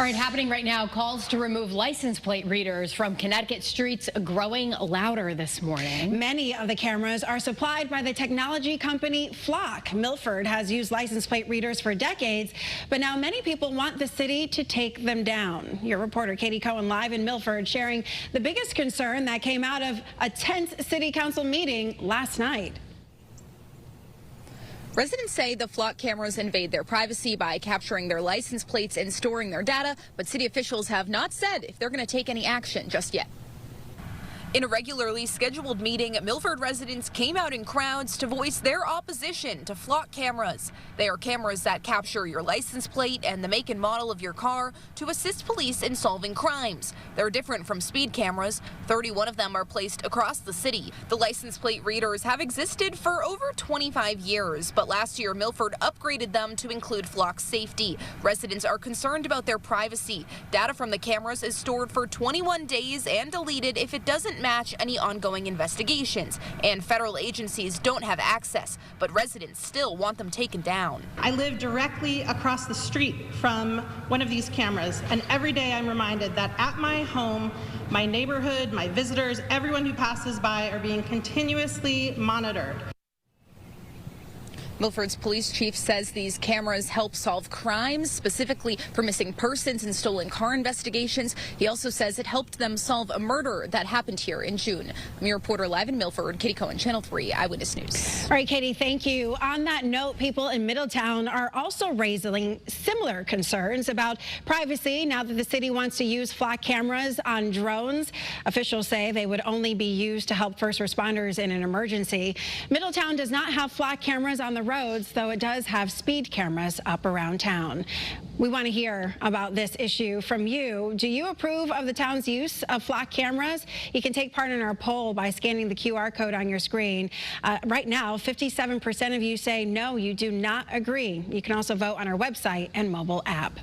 All right, happening right now, calls to remove license plate readers from Connecticut streets growing louder this morning. Many of the cameras are supplied by the technology company Flock. Milford has used license plate readers for decades, but now many people want the city to take them down. Your reporter Katie Cohen live in Milford sharing the biggest concern that came out of a tense city council meeting last night. Residents say the Flock cameras invade their privacy by capturing their license plates and storing their data, but city officials have not said if they're going to take any action just yet. In a regularly scheduled meeting, Milford residents came out in crowds to voice their opposition to Flock cameras. They are cameras that capture your license plate and the make and model of your car to assist police in solving crimes. They're different from speed cameras. 31 of them are placed across the city. The license plate readers have existed for over 25 years, but last year Milford upgraded them to include Flock safety. Residents are concerned about their privacy. Data from the cameras is stored for 21 days and deleted if it doesn't match any ongoing investigations, and federal agencies don't have access, but residents still want them taken down. I live directly across the street from one of these cameras, and every day I'm reminded that at my home, my neighborhood, my visitors, everyone who passes by are being continuously monitored. Milford's police chief says these cameras help solve crimes, specifically for missing persons and stolen car investigations. He also says it helped them solve a murder that happened here in June. I'm your reporter live in Milford, Katie Cohen, Channel 3 Eyewitness News. All right, Katie, thank you. On that note, people in Middletown are also raising similar concerns about privacy now that the city wants to use Flock cameras on drones. Officials say they would only be used to help first responders in an emergency. Middletown does not have Flock cameras on the roads, though it does have speed cameras up around town. We want to hear about this issue from you. Do you approve of the town's use of Flock cameras? You can take part in our poll by scanning the QR code on your screen. Right now, 57% of you say no, you do not agree. You can also vote on our website and mobile app.